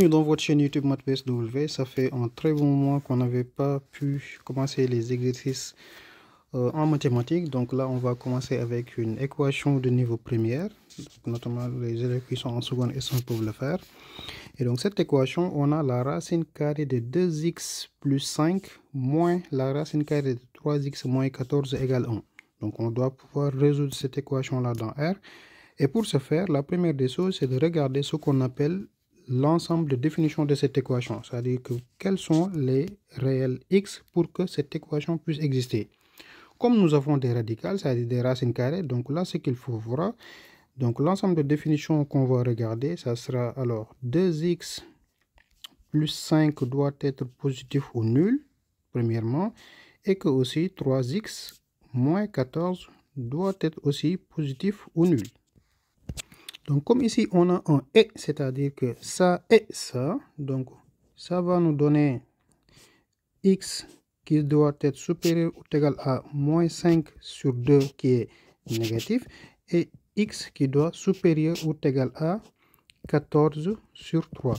Bienvenue dans votre chaîne YouTube MathPSW. Ça fait un très bon moment qu'on n'avait pas pu commencer les exercices en mathématiques. Donc là, on va commencer avec une équation de niveau première. Notamment les élèves qui sont en seconde et sont peuvent le faire. Et donc cette équation, on a la racine carrée de 2x plus 5 moins la racine carrée de 3x moins 14 égale 1. Donc on doit pouvoir résoudre cette équation-là dans R. Et pour ce faire, la première des choses, c'est de regarder ce qu'on appelle l'ensemble de définitions de cette équation, c'est-à-dire que quels sont les réels x pour que cette équation puisse exister. Comme nous avons des radicales, c'est-à-dire des racines carrées, donc là ce qu'il faut voir, donc l'ensemble de définitions qu'on va regarder, ça sera alors 2x plus 5 doit être positif ou nul, premièrement, et que aussi 3x moins 14 doit être aussi positif ou nul. Donc, comme ici, on a un et, c'est-à-dire que ça et ça. Donc, ça va nous donner x qui doit être supérieur ou égal à moins 5 sur 2 qui est négatif. Et x qui doit supérieur ou égal à 14 sur 3.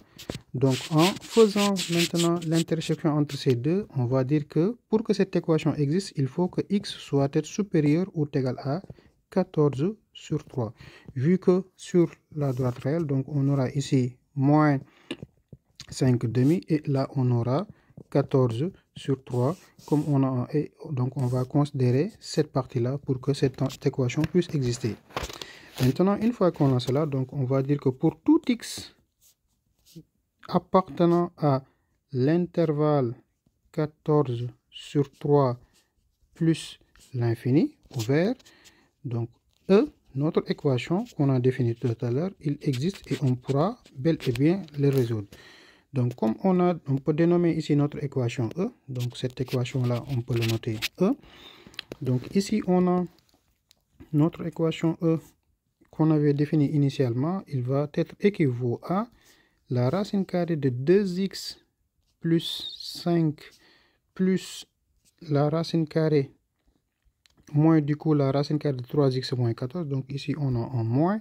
Donc, en faisant maintenant l'intersection entre ces deux, on va dire que pour que cette équation existe, il faut que x soit être supérieur ou égal à 14 sur 3. Vu que sur la droite réelle, donc on aura ici moins 5 demi et là on aura 14 sur 3 comme on a un et, donc on va considérer cette partie-là pour que cette équation puisse exister. Maintenant, une fois qu'on a cela, donc on va dire que pour tout x appartenant à l'intervalle 14 sur 3 plus l'infini ouvert, donc E, notre équation qu'on a définie tout à l'heure, il existe et on pourra bel et bien le résoudre. Donc comme on peut dénommer ici notre équation E, donc cette équation-là, on peut le noter E. Donc ici, on a notre équation E qu'on avait définie initialement, il va être équivaut à la racine carrée de 2x plus 5 plus la racine carrée moins du coup la racine carrée de 3x moins 14. Donc ici on a un moins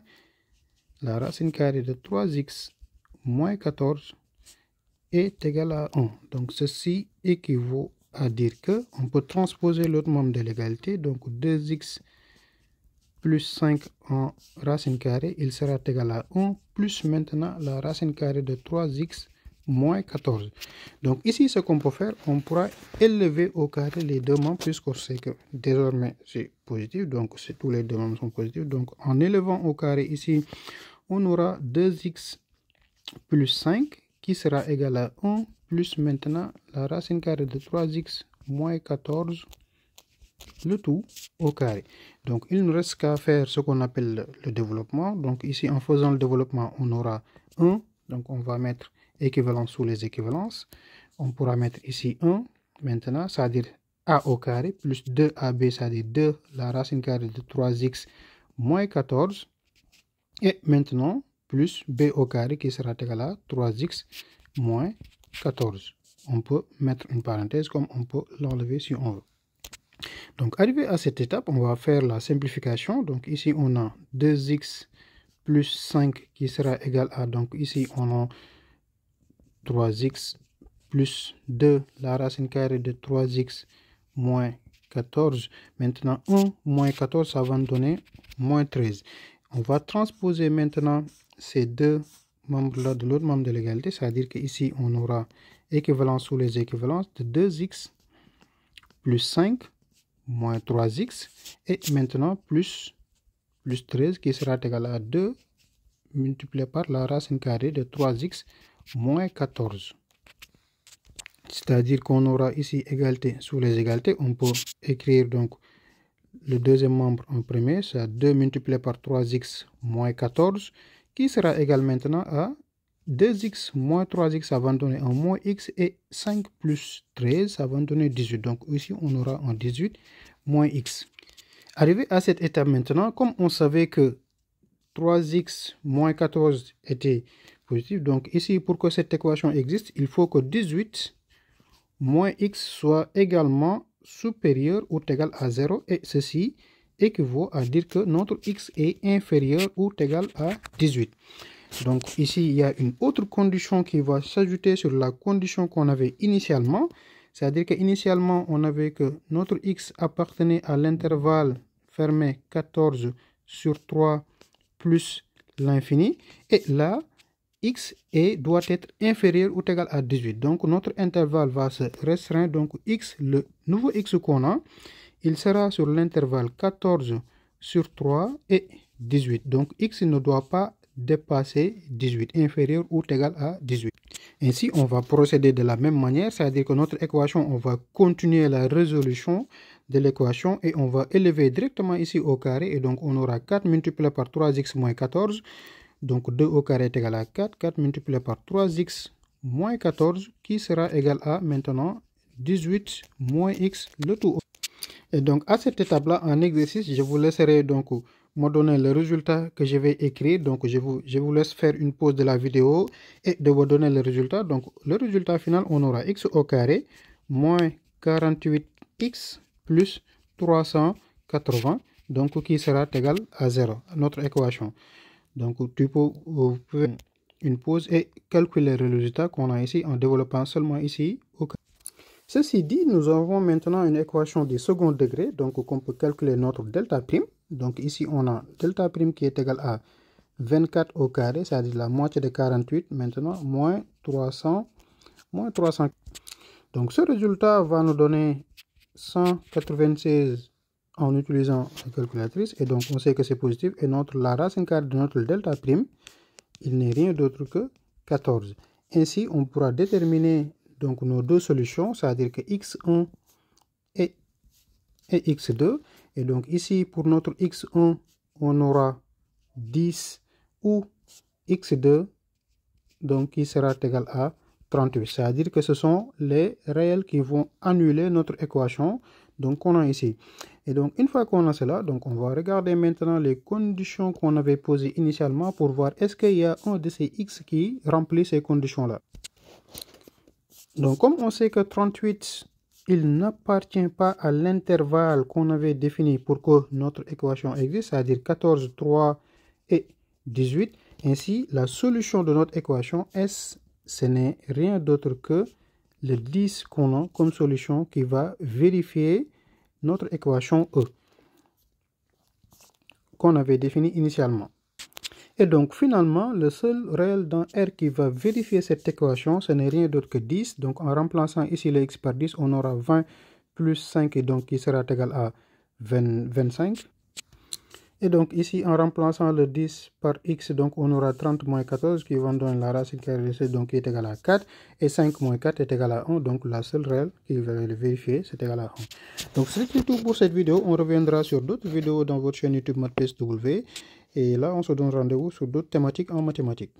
la racine carrée de 3x moins 14 est égal à 1. Donc ceci équivaut à dire que on peut transposer l'autre membre de l'égalité. Donc 2x plus 5 en racine carrée, il sera égal à 1 plus maintenant la racine carrée de 3x moins 14. Donc ici, ce qu'on peut faire, on pourra élever au carré les deux membres puisqu'on sait que désormais c'est positif, donc tous les deux membres sont positifs. Donc en élevant au carré ici, on aura 2x plus 5 qui sera égal à 1 plus maintenant la racine carrée de 3x moins 14, le tout au carré. Donc il ne reste qu'à faire ce qu'on appelle le développement. Donc ici, en faisant le développement, on aura 1. Donc on va mettre équivalence sous les équivalences. On pourra mettre ici 1 maintenant, c'est-à-dire a au carré plus 2ab, c'est-à-dire 2 la racine carrée de 3x moins 14. Et maintenant, plus b au carré qui sera égal à 3x moins 14. On peut mettre une parenthèse comme on peut l'enlever si on veut. Donc, arrivé à cette étape, on va faire la simplification. Donc, ici, on a 2x plus 5 qui sera égal à, donc ici, on a 3x plus 2, la racine carrée de 3x moins 14. Maintenant, 1 moins 14, ça va nous donner moins 13. On va transposer maintenant ces deux membres-là de l'autre membre de l'égalité, c'est-à-dire qu'ici, on aura équivalence sous les équivalences de 2x plus 5 moins 3x et maintenant plus 13 qui sera égal à 2 multiplié par la racine carrée de 3x moins 14. C'est-à-dire qu'on aura ici égalité sous les égalités. On peut écrire donc le deuxième membre en premier, c'est 2 multiplié par 3x moins 14 qui sera égal maintenant à 2x moins 3x, ça va donner un moins x et 5 plus 13, ça va donner 18. Donc ici, on aura un 18 moins x. Arrivé à cette étape maintenant, comme on savait que 3x moins 14 était positif, donc ici, pour que cette équation existe, il faut que 18 moins x soit également supérieur ou égal à 0. Et ceci équivaut à dire que notre x est inférieur ou égal à 18. Donc ici, il y a une autre condition qui va s'ajouter sur la condition qu'on avait initialement. C'est-à-dire qu'initialement, on avait que notre x appartenait à l'intervalle fermé 14 sur 3 plus l'infini. Et là, x doit être inférieur ou égal à 18. Donc notre intervalle va se restreindre. Donc x, le nouveau x qu'on a, il sera sur l'intervalle 14 sur 3 et 18. Donc x ne doit pas dépasser 18, inférieur ou égal à 18. Ainsi, on va procéder de la même manière, c'est-à-dire que notre équation, on va continuer la résolution de l'équation et on va élever directement ici au carré. Et donc on aura 4 multiplié par 3x moins 14. Donc 2 au carré est égal à 4. 4 multiplié par 3x moins 14 qui sera égal à maintenant 18 moins x le tout. Et donc à cette étape-là, en exercice, je vous laisserai donc me donner le résultat que je vais écrire. Donc je vous laisse faire une pause de la vidéo et de vous donner le résultat. Donc le résultat final, on aura x au carré moins 48x plus 380. Donc qui sera égal à 0, notre équation. Donc vous pouvez une pause et calculer le résultat qu'on a ici en développant seulement ici au carré. Ceci dit, nous avons maintenant une équation du second degré, donc on peut calculer notre delta prime. Donc ici, on a delta prime qui est égal à 24 au carré, c'est-à-dire la moitié de 48, maintenant, moins 300. Donc ce résultat va nous donner 196 en utilisant la calculatrice, et donc on sait que c'est positif, et la racine carrée de notre delta prime, il n'est rien d'autre que 14. Ainsi, on pourra déterminer donc nos deux solutions, c'est-à-dire que x1 et x2. Et donc ici, pour notre x1, on aura 10 ou x2, donc qui sera égal à 38. C'est-à-dire que ce sont les réels qui vont annuler notre équation donc qu'on a ici. Et donc une fois qu'on a cela, donc on va regarder maintenant les conditions qu'on avait posées initialement pour voir est-ce qu'il y a un de ces x qui remplit ces conditions-là. Donc, comme on sait que 38, il n'appartient pas à l'intervalle qu'on avait défini pour que notre équation existe, c'est-à-dire 14, 3 et 18. Ainsi, la solution de notre équation S, ce n'est rien d'autre que le 10 qu'on a comme solution qui va vérifier notre équation E qu'on avait définie initialement. Et donc finalement, le seul réel dans R qui va vérifier cette équation, ce n'est rien d'autre que 10. Donc en remplaçant ici le x par 10, on aura 20 plus 5 et donc qui sera égal à 25. Et donc ici, en remplaçant le 10 par x, donc on aura 30 moins 14 qui va donner la racine carrée donc qui est égale à 4. Et 5 moins 4 est égal à 1. Donc la seule réelle qui va le vérifier, c'est égal à 1. Donc c'est tout pour cette vidéo. On reviendra sur d'autres vidéos dans votre chaîne YouTube MathPSW. Et là, on se donne rendez-vous sur d'autres thématiques en mathématiques.